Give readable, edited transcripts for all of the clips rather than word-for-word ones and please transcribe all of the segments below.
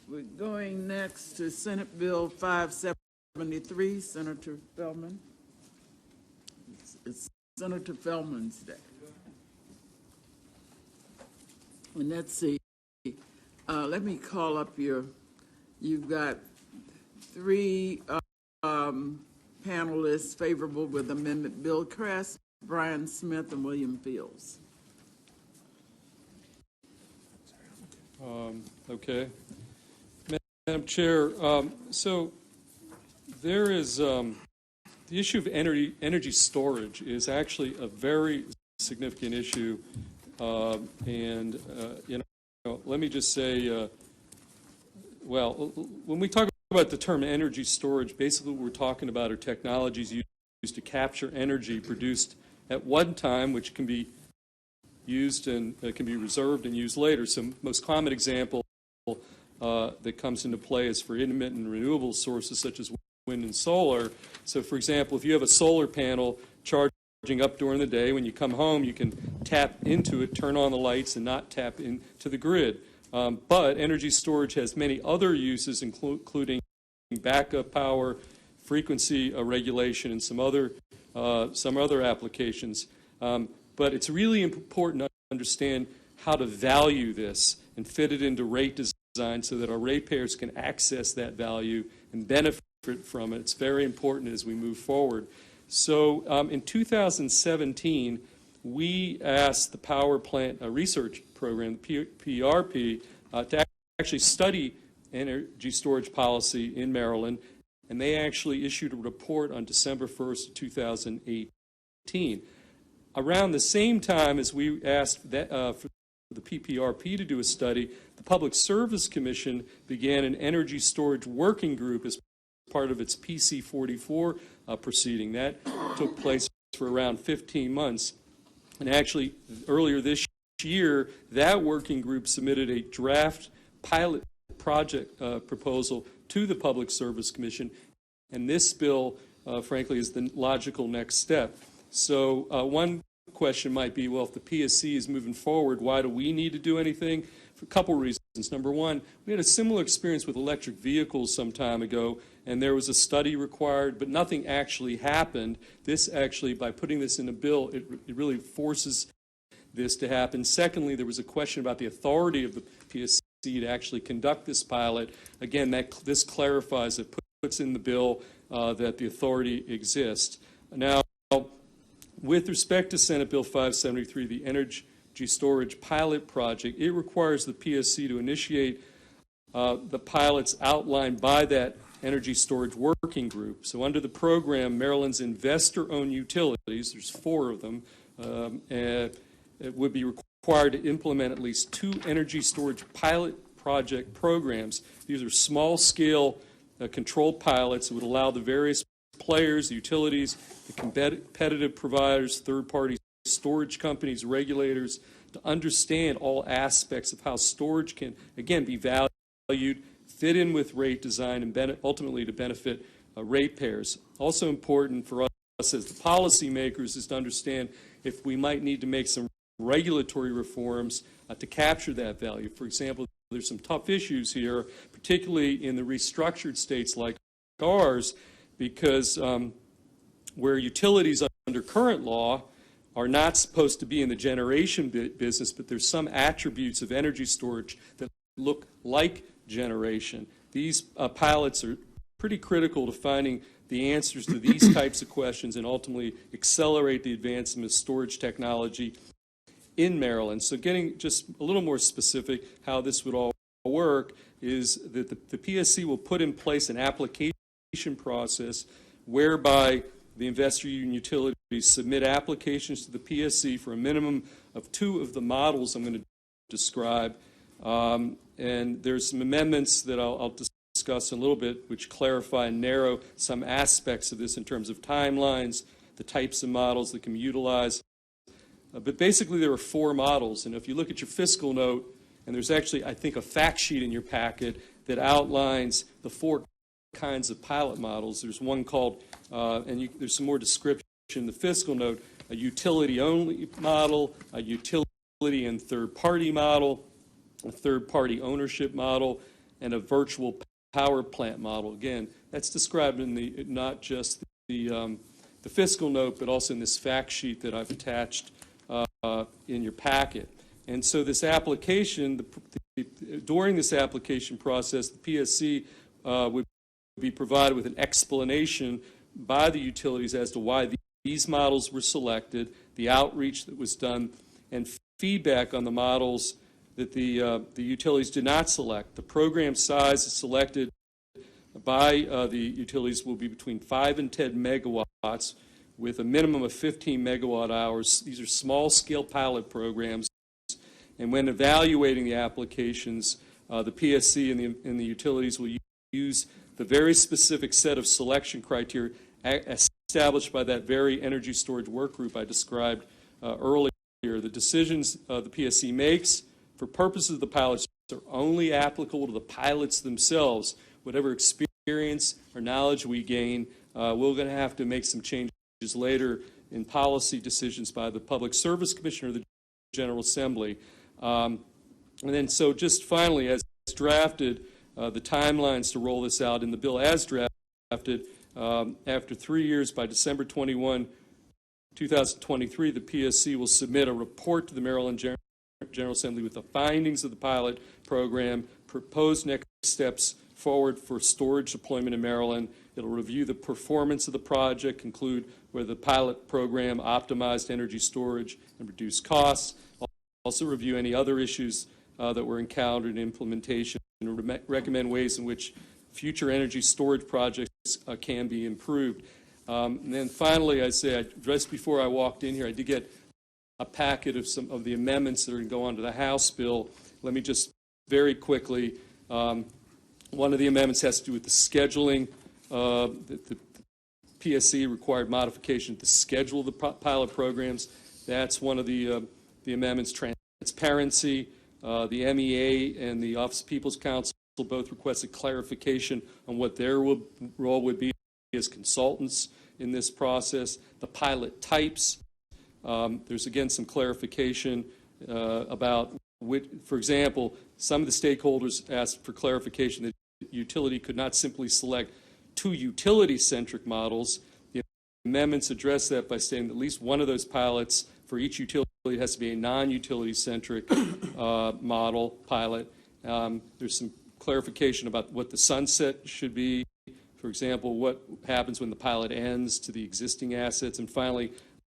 We're going next to Senate Bill 573, Senator Feldman. It's Senator Feldman's day. And let's see, let me call up you've got three panelists favorable with amendment: Bill Kress, Brian Smith, and William Fields. Okay. Madam Chair, so there is the issue of energy storage is actually a very significant issue, and you know, let me just say, well, when we talk about the term energy storage, basically what we're talking about are technologies used to capture energy produced at one time, which can be used and can be reserved and used later. So most common example that comes into play is for intermittent renewable sources such as wind and solar. So for example, if you have a solar panel charging up during the day, when you come home you can tap into it, turn on the lights, and not tap into the grid. But energy storage has many other uses, including backup power, frequency regulation, and some other applications. But it's really important to understand how to value this and fit it into rate design so that our ratepayers can access that value and benefit from it. It's very important as we move forward. So in 2017, we asked the Power Plant Research Program, the PRP, to actually study energy storage policy in Maryland, and they actually issued a report on December 1st, 2018. Around the same time as we asked that, for the PPRP to do a study, the Public Service Commission began an energy storage working group as part of its PC 44 proceeding. That took place for around 15 months. And actually, earlier this year, that working group submitted a draft pilot project proposal to the Public Service Commission. And this bill, frankly, is the logical next step. So one question might be, well, if the PSC is moving forward, why do we need to do anything? For a couple reasons. Number one, we had a similar experience with electric vehicles some time ago, and there was a study required, but nothing actually happened. This actually, by putting this in a bill, it really forces this to happen. Secondly, there was a question about the authority of the PSC to actually conduct this pilot. Again, this clarifies it, puts in the bill that the authority exists. Now, with respect to Senate Bill 573, the energy storage pilot project, it requires the PSC to initiate the pilots outlined by that energy storage working group. So under the program, Maryland's investor-owned utilities, there's 4 of them, it would be required to implement at least 2 energy storage pilot project programs. These are small-scale controlled pilots that would allow the various players, the utilities, the competitive providers, third-party storage companies, regulators, to understand all aspects of how storage can, again, be valued, fit in with rate design, and ultimately to benefit ratepayers. Also important for us as the policymakers is to understand if we might need to make some regulatory reforms to capture that value. For example, there's some tough issues here, particularly in the restructured states like ours, because where utilities under current law are not supposed to be in the generation business, but there's some attributes of energy storage that look like generation. These pilots are pretty critical to finding the answers to these types of questions and ultimately accelerate the advancement of storage technology in Maryland. So getting just a little more specific how this would all work is that the PSC will put in place an application process whereby the investor-owned utilities submit applications to the PSC for a minimum of 2 of the models I'm going to describe. And there's some amendments that I'll discuss in a little bit which clarify and narrow some aspects of this in terms of timelines, the types of models that can be utilized. But basically there are 4 models, and if you look at your fiscal note, and there's actually, I think, a fact sheet in your packet that outlines the 4 kinds of pilot models. There's one called, there's some more description in the fiscal note, a utility-only model, a utility and third-party model, a third-party ownership model, and a virtual power plant model. Again, that's described in the not just the fiscal note, but also in this fact sheet that I've attached in your packet. And so this application, during this application process, the PSC would be provided with an explanation by the utilities as to why these models were selected, the outreach that was done, and feedback on the models that the utilities did not select. The program size is selected by the utilities will be between 5 and 10 megawatts with a minimum of 15 megawatt hours. These are small-scale pilot programs. And when evaluating the applications, the PSC and the utilities will use the very specific set of selection criteria established by that very energy storage work group I described earlier. The decisions the PSC makes for purposes of the pilots are only applicable to the pilots themselves. Whatever experience or knowledge we gain, we're going to have to make some changes later in policy decisions by the Public Service Commission or the General Assembly. And then so just finally, as drafted, the timelines to roll this out in the bill as drafted, after 3 years, by December 21, 2023, the PSC will submit a report to the Maryland General Assembly with the findings of the pilot program, proposed next steps forward for storage deployment in Maryland. It'll review the performance of the project, conclude whether the pilot program optimized energy storage and reduced costs, also review any other issues that were encountered in implementation, and recommend ways in which future energy storage projects can be improved. And then finally, just before I walked in here, I did get a packet of some of the amendments that are going to go onto the House bill. Let me just very quickly, one of the amendments has to do with the scheduling. The PSC required modification to schedule the pilot programs. That's one of the amendments. Transparency. The MEA and the Office of People's Counsel both requested clarification on what their role would be as consultants in this process. The pilot types. There's again some clarification about which, for example, some of the stakeholders asked for clarification that utility could not simply select 2 utility-centric models. The amendments address that by saying that at least one of those pilots for each utility has to be a non-utility-centric model pilot. There's some clarification about what the sunset should be. For example, what happens when the pilot ends to the existing assets. And finally,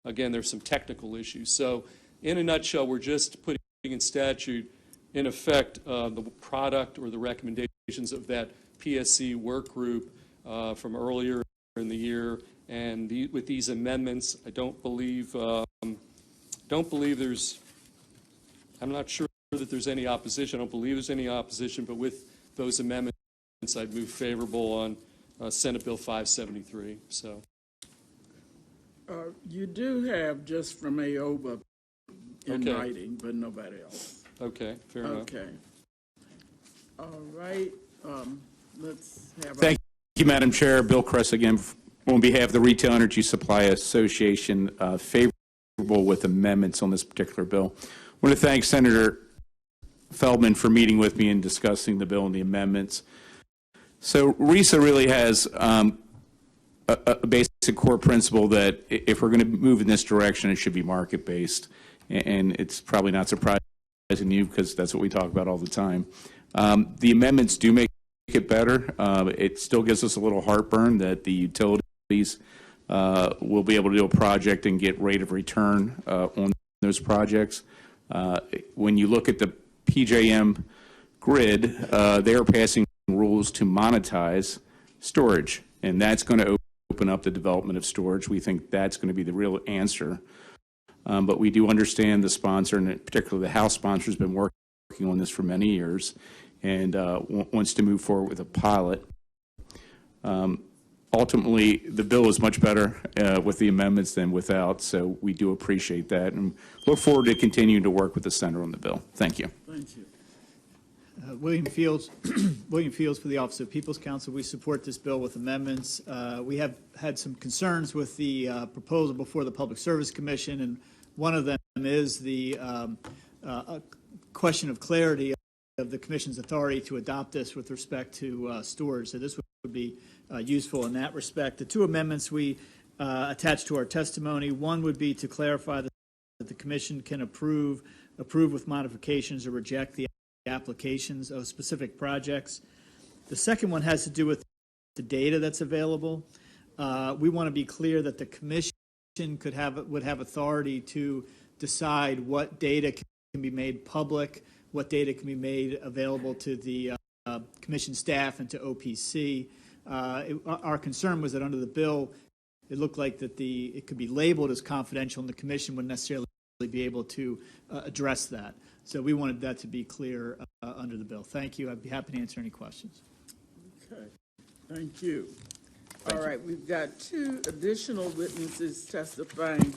again, there's some technical issues. So in a nutshell, we're just putting in statute, in effect, the product or the recommendations of that PSC work group from earlier in the year. And with these amendments, I don't believe there's, I'm not sure that there's any opposition. I don't believe there's any opposition, but with those amendments, I'd move favorable on Senate Bill 573. So. You do have just from AOBA in Okay. writing, but nobody else. Okay, fair enough. Okay. All right. Let's have. Thank you, Madam Chair. Bill Kress again on behalf of the Retail Energy Supply Association, favorable with amendments on this particular bill. I want to thank Senator Feldman for meeting with me and discussing the bill and the amendments. So RISA really has a basic core principle that if we're going to move in this direction, it should be market-based. And it's probably not surprising to you because that's what we talk about all the time. The amendments do make it better. It still gives us a little heartburn that the utilities will be able to do a project and get rate of return on those projects. When you look at the PJM grid, they are passing rules to monetize storage, and that's going to open up the development of storage. We think that's going to be the real answer. But we do understand the sponsor, and particularly the House sponsor, has been working on this for many years and wants to move forward with a pilot. Ultimately, the bill is much better with the amendments than without, so we do appreciate that and look forward to continuing to work with the Senator on the bill. Thank you. Thank you. William Fields, William Fields for the Office of People's Counsel. We support this bill with amendments. We have had some concerns with the proposal before the Public Service Commission, and one of them is the question of clarity the Commission's authority to adopt this with respect to storage. So this would be useful in that respect. The two amendments we attached to our testimony, one would be to clarify that the Commission can approve with modifications or reject the applications of specific projects. The second one has to do with the data that's available. We want to be clear that the Commission would have authority to decide what data can be made public, what data can be made available to the Commission staff and to OPC. Our concern was that under the bill, it looked like that it could be labeled as confidential, and the Commission wouldn't necessarily be able to address that. So we wanted that to be clear under the bill. Thank you. I'd be happy to answer any questions. Okay, thank you. All right, we've got two additional witnesses testifying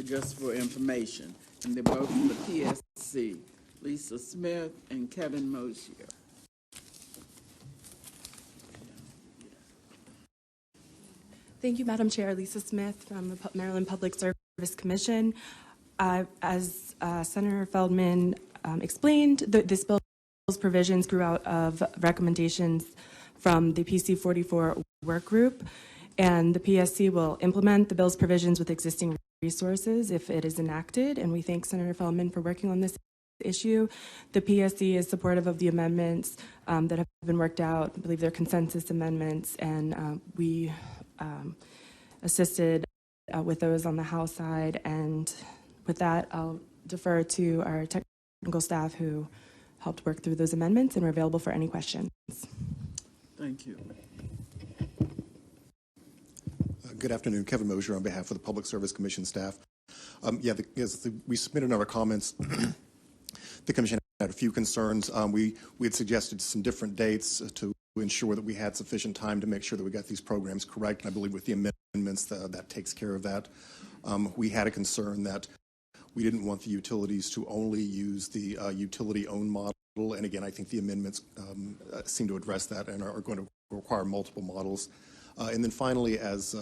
just for information, and they're both from the PSC, Lisa Smith and Kevin Mosier. Thank you, Madam Chair. Lisa Smith from the Maryland Public Service Commission. As Senator Feldman explained, this bill's provisions grew out of recommendations from the PC 44 work group, and the PSC will implement the bill's provisions with existing resources if it is enacted, and we thank Senator Feldman for working on this issue. The PSC is supportive of the amendments that have been worked out. I believe they're consensus amendments, and we assisted with those on the House side, and with that, I'll defer to our technical staff who helped work through those amendments and are available for any questions. Thank you. Good afternoon. Kevin Mosier on behalf of the Public Service Commission staff. We submitted our comments. The Commission had a few concerns. We had suggested some different dates to ensure that we had sufficient time to make sure that we got these programs correct, and I believe with the amendments that takes care of that. We had a concern that we didn't want the utilities to only use the utility-owned model, and again, I think the amendments seem to address that and are going to require multiple models. And then finally, as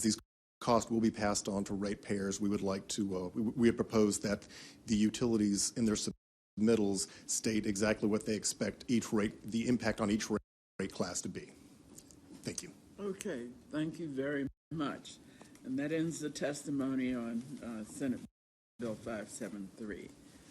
these costs will be passed on to ratepayers, we would like to, we had proposed that the utilities in their submittals state exactly what they expect the impact on each rate class to be. Thank you. Okay, thank you very much. And that ends the testimony on Senate Bill 573.